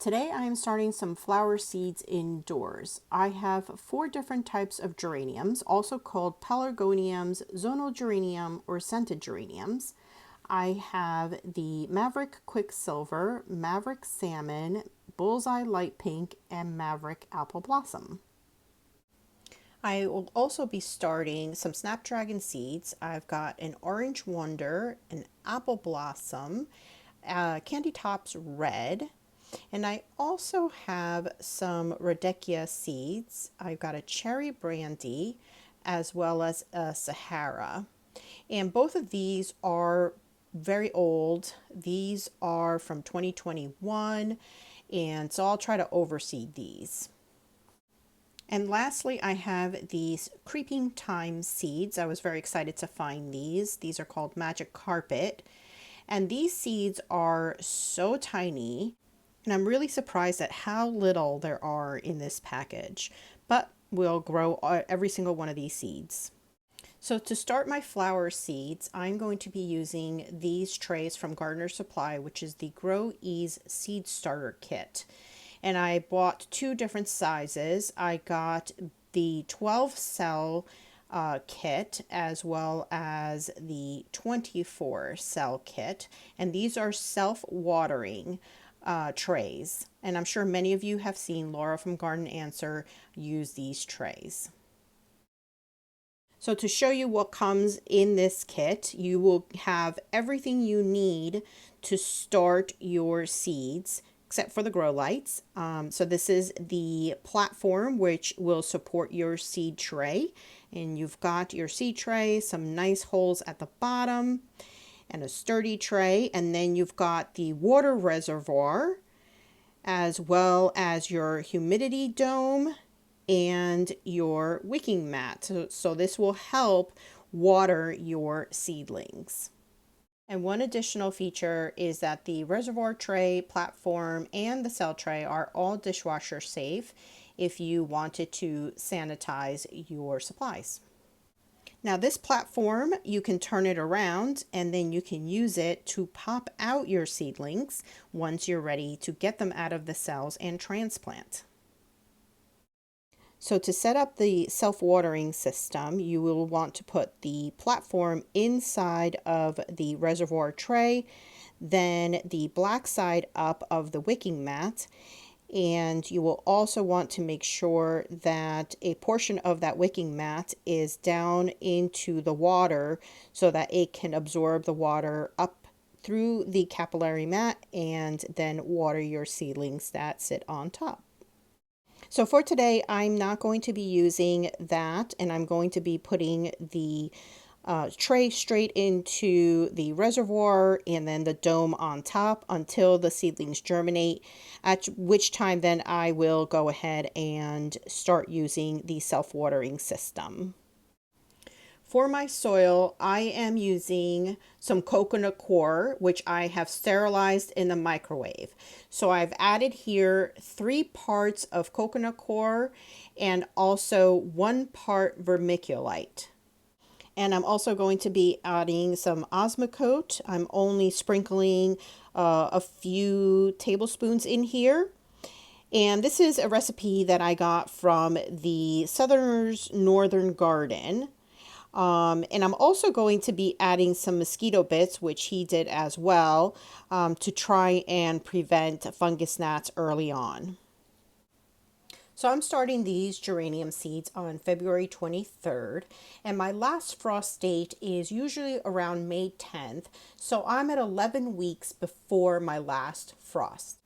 Today I am starting some flower seeds indoors. I have 4 different types of geraniums, also called pelargoniums, zonal geranium, or scented geraniums. I have the Maverick Quicksilver, Maverick Salmon, Bullseye Light Pink, and Maverick Apple Blossom. I will also be starting some Snapdragon seeds. I've got an Orange Wonder, an Apple Blossom, Candy Tops Red, and I also have some Rudbeckia seeds. I've got a Cherry Brandy as well as a Sahara. And both of these are very old. These are from 2021, and so I'll try to overseed these. And lastly, I have these creeping thyme seeds. I was very excited to find these. These are called Magic Carpet. And these seeds are so tiny, and I'm really surprised at how little there are in this package. But we'll grow every single one of these seeds. So to start my flower seeds, I'm going to be using these trays from Gardener Supply, which is the GrowEase Seed Starter Kit. And I bought 2 different sizes. I got the 12 cell kit as well as the 24 cell kit. And these are self-watering trays. And I'm sure many of you have seen Laura from Garden Answer use these trays. So to show you what comes in this kit, you will have everything you need to start your seeds, except for the grow lights. So this is the platform which will support your seed tray. And you've got your seed tray, some nice holes at the bottom, and a sturdy tray. And then you've got the water reservoir, as well as your humidity dome and your wicking mat. So this will help water your seedlings. And one additional feature is that the reservoir tray, platform, and the cell tray are all dishwasher safe if you wanted to sanitize your supplies. Now this platform, you can turn it around and then you can use it to pop out your seedlings once you're ready to get them out of the cells and transplant. So to set up the self-watering system, you will want to put the platform inside of the reservoir tray, then the black side up of the wicking mat, and you will also want to make sure that a portion of that wicking mat is down into the water so that it can absorb the water up through the capillary mat and then water your seedlings that sit on top. So for today, I'm not going to be using that, and I'm going to be putting the tray straight into the reservoir and then the dome on top until the seedlings germinate, at which time then I will go ahead and start using the self-watering system. For my soil, I am using some coconut coir, which I have sterilized in the microwave. So I've added here 3 parts of coconut coir and also 1 part vermiculite. And I'm also going to be adding some Osmocote. I'm only sprinkling a few tablespoons in here. And this is a recipe that I got from the Southerners Northern Garden. And I'm also going to be adding some mosquito bits, which he did as well, to try and prevent fungus gnats early on. So I'm starting these geranium seeds on February 23rd, and my last frost date is usually around May 10th, so I'm at 11 weeks before my last frost.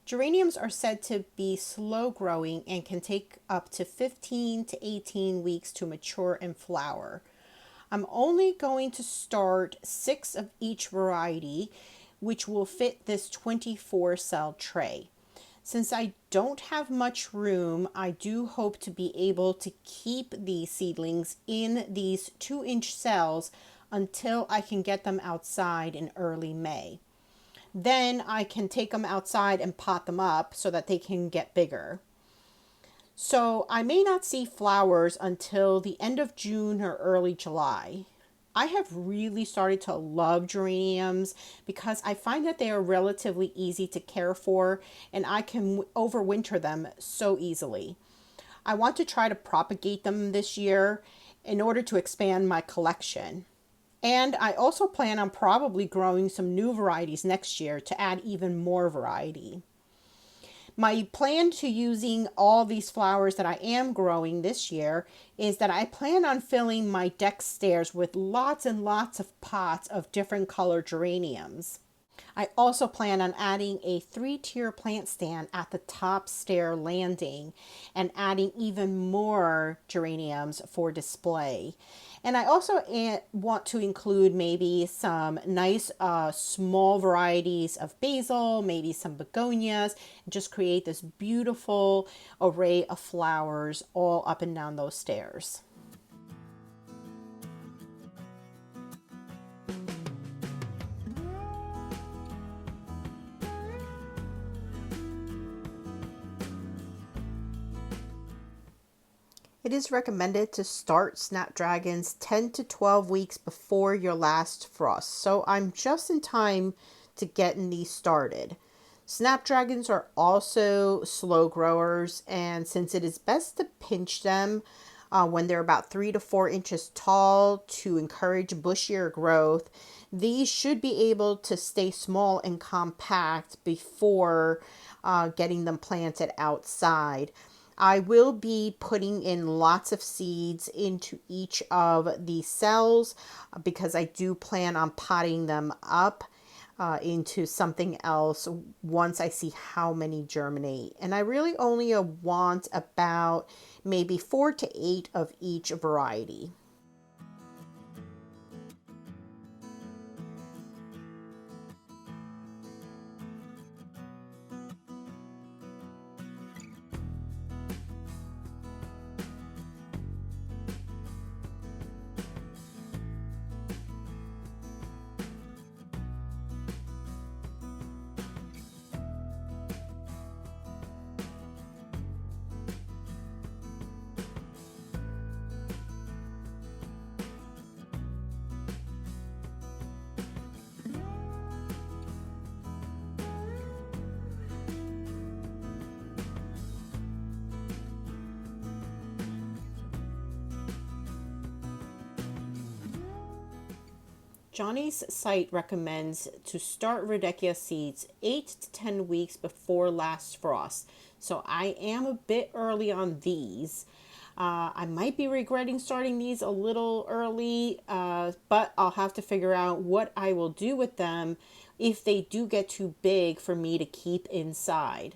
Geraniums are said to be slow growing and can take up to 15 to 18 weeks to mature and flower. I'm only going to start 6 of each variety, which will fit this 24 cell tray. Since I don't have much room, I do hope to be able to keep these seedlings in these 2-inch cells until I can get them outside in early May. Then I can take them outside and pot them up so that they can get bigger. So I may not see flowers until the end of June or early July. I have really started to love geraniums because I find that they are relatively easy to care for and I can overwinter them so easily. I want to try to propagate them this year in order to expand my collection. And I also plan on probably growing some new varieties next year to add even more variety. My plan to using all these flowers that I am growing this year is that I plan on filling my deck stairs with lots and lots of pots of different color geraniums. I also plan on adding a 3-tier plant stand at the top stair landing and adding even more geraniums for display. And I also want to include maybe some nice small varieties of basil, maybe some begonias, and just create this beautiful array of flowers all up and down those stairs. It is recommended to start snapdragons 10 to 12 weeks before your last frost, so I'm just in time to getting these started. Snapdragons are also slow growers, and since it is best to pinch them when they're about 3 to 4 inches tall to encourage bushier growth, these should be able to stay small and compact before getting them planted outside. I will be putting in lots of seeds into each of the cells because I do plan on potting them up into something else once I see how many germinate. And I really only want about maybe 4 to 8 of each variety. Johnny's site recommends to start Rudbeckia seeds 8 to 10 weeks before last frost. So I am a bit early on these. I might be regretting starting these a little early, but I'll have to figure out what I will do with them if they do get too big for me to keep inside.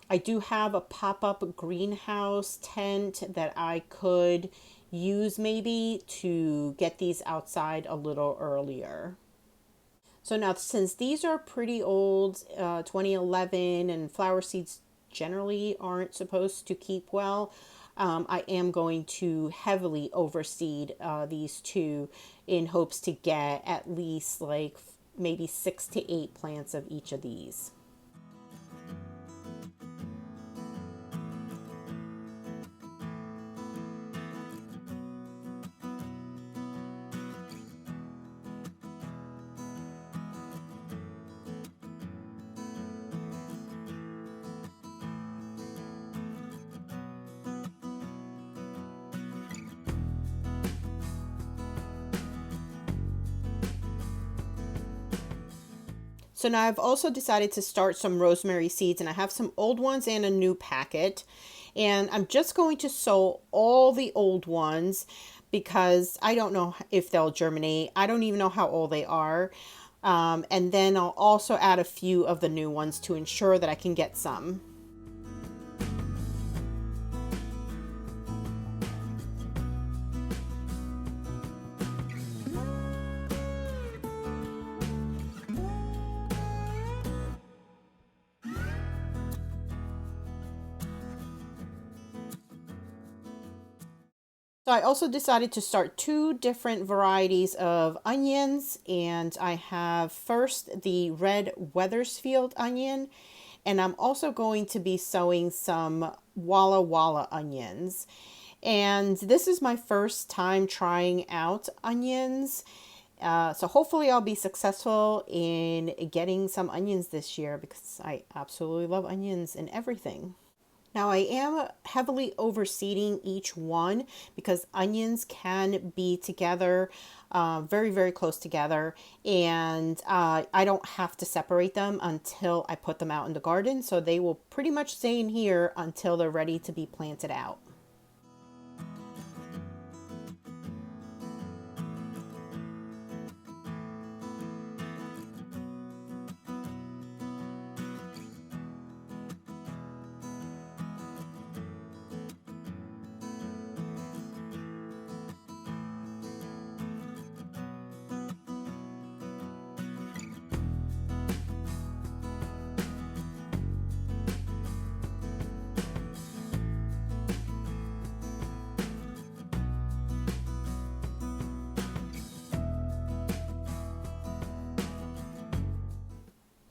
I do have a pop-up greenhouse tent that I could use maybe to get these outside a little earlier. So now since these are pretty old, 2011, and flower seeds generally aren't supposed to keep well, I am going to heavily overseed these two in hopes to get at least like maybe 6 to 8 plants of each of these. So now I've also decided to start some rosemary seeds, and I have some old ones and a new packet. And I'm just going to sow all the old ones because I don't know if they'll germinate. I don't even know how old they are. And then I'll also add a few of the new ones to ensure that I can get some. So I also decided to start 2 different varieties of onions, and I have first the red Weathersfield onion, and I'm also going to be sowing some Walla Walla onions. And this is my first time trying out onions. So hopefully I'll be successful in getting some onions this year because I absolutely love onions and everything. Now I am heavily overseeding each one because onions can be together, very, very close together. And I don't have to separate them until I put them out in the garden. So they will pretty much stay in here until they're ready to be planted out.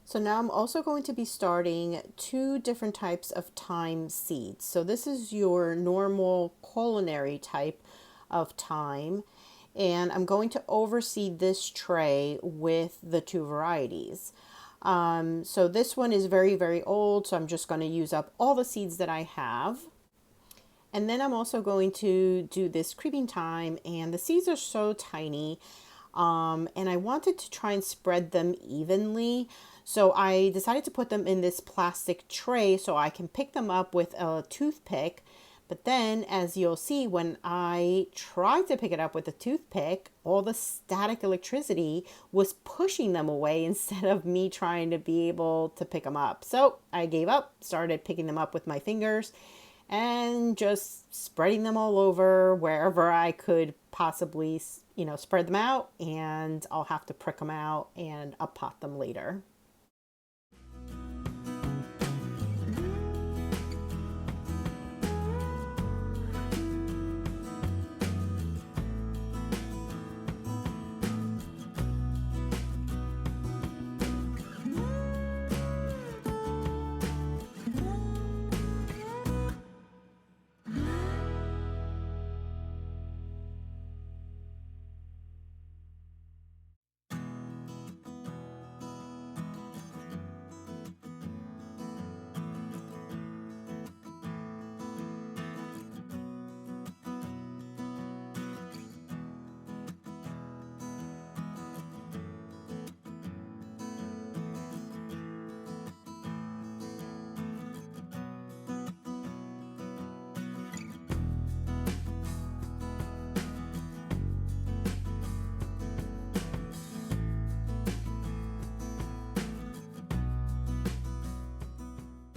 So now I'm also going to be starting two different types of thyme seeds. So this is your normal culinary type of thyme, and I'm going to overseed this tray with the two varieties. So this one is very, very old, so I'm just going to use up all the seeds that I have. And then I'm also going to do this creeping thyme, and the seeds are so tiny. And I wanted to try and spread them evenly. So I decided to put them in this plastic tray so I can pick them up with a toothpick. But then, as you'll see, when I tried to pick it up with a toothpick, all the static electricity was pushing them away instead of me trying to be able to pick them up. So I gave up, started picking them up with my fingers, and just spreading them all over wherever I could possibly, spread them out, and I'll have to prick them out and uppot them later.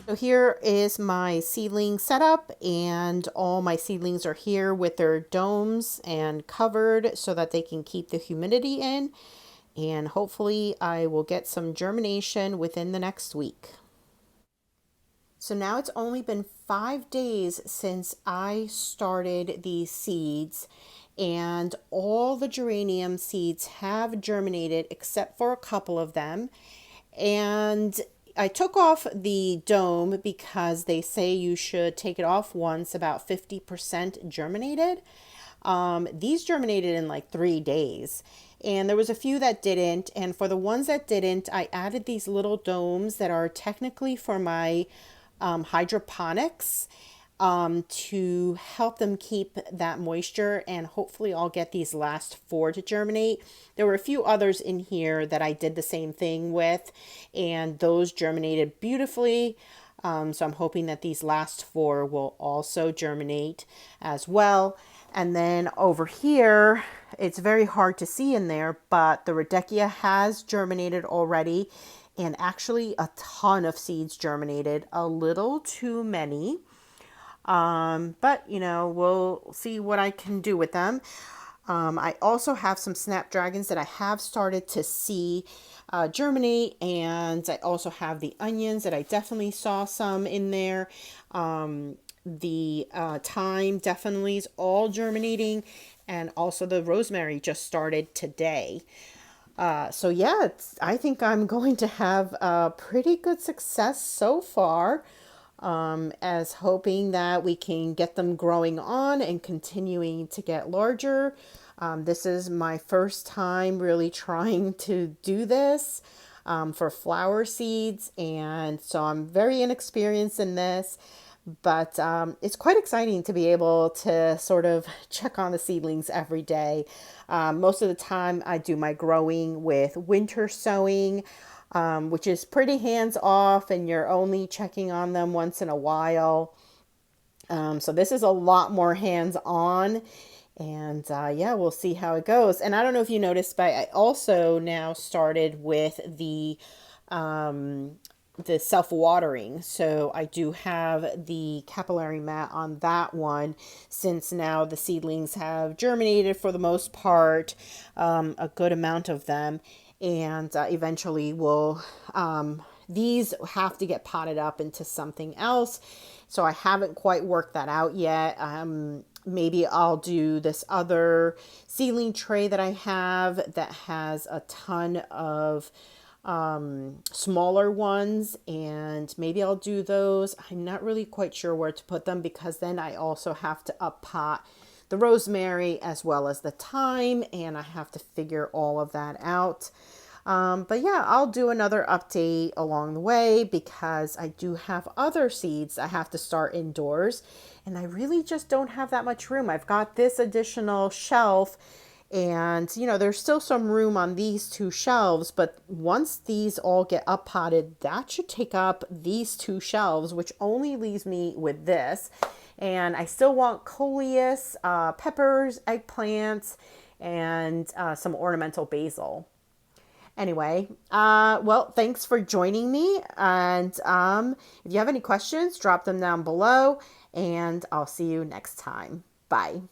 So here is my seedling setup, and all my seedlings are here with their domes and covered so that they can keep the humidity in. And hopefully I will get some germination within the next week. So now it's only been 5 days since I started these seeds, and all the geranium seeds have germinated except for a couple of them. And I took off the dome because they say you should take it off once about 50% germinated. These germinated in like 3 days, and there was a few that didn't. And for the ones that didn't, I added these little domes that are technically for my hydroponics, to help them keep that moisture, and hopefully I'll get these last 4 to germinate. There were a few others in here that I did the same thing with, and those germinated beautifully. So I'm hoping that these last 4 will also germinate as well. And then over here, it's very hard to see in there, but the Rudbeckia has germinated already, and actually a ton of seeds germinated, a little too many. But we'll see what I can do with them. I also have some Snapdragons that I have started to see germinate, and I also have the onions that I definitely saw some in there. The thyme definitely is all germinating, and also the rosemary just started today. So yeah, I think I'm going to have a pretty good success so far. as hoping that we can get them growing on and continuing to get larger. This is my first time really trying to do this for flower seeds, and so I'm very inexperienced in this. But it's quite exciting to be able to sort of check on the seedlings every day. Most of the time, I do my growing with winter sowing, which is pretty hands off, and you're only checking on them once in a while. So this is a lot more hands on. And yeah, we'll see how it goes. And I don't know if you noticed, but I also now started with the self-watering. So I do have the capillary mat on that one, since now the seedlings have germinated for the most part, a good amount of them, and eventually will these have to get potted up into something else. So I haven't quite worked that out yet. Maybe I'll do this other seedling tray that I have that has a ton of smaller ones, and maybe I'll do those. I'm not really quite sure where to put them, because then I also have to up pot the rosemary as well as the thyme, and I have to figure all of that out. But yeah, I'll do another update along the way, because I do have other seeds I have to start indoors, and I really just don't have that much room. I've got this additional shelf, and there's still some room on these two shelves, but once these all get up potted, that should take up these two shelves, which only leaves me with this. And I still want coleus, peppers, eggplants, and some ornamental basil. Anyway, well, thanks for joining me. And if you have any questions, drop them down below, and I'll see you next time. Bye.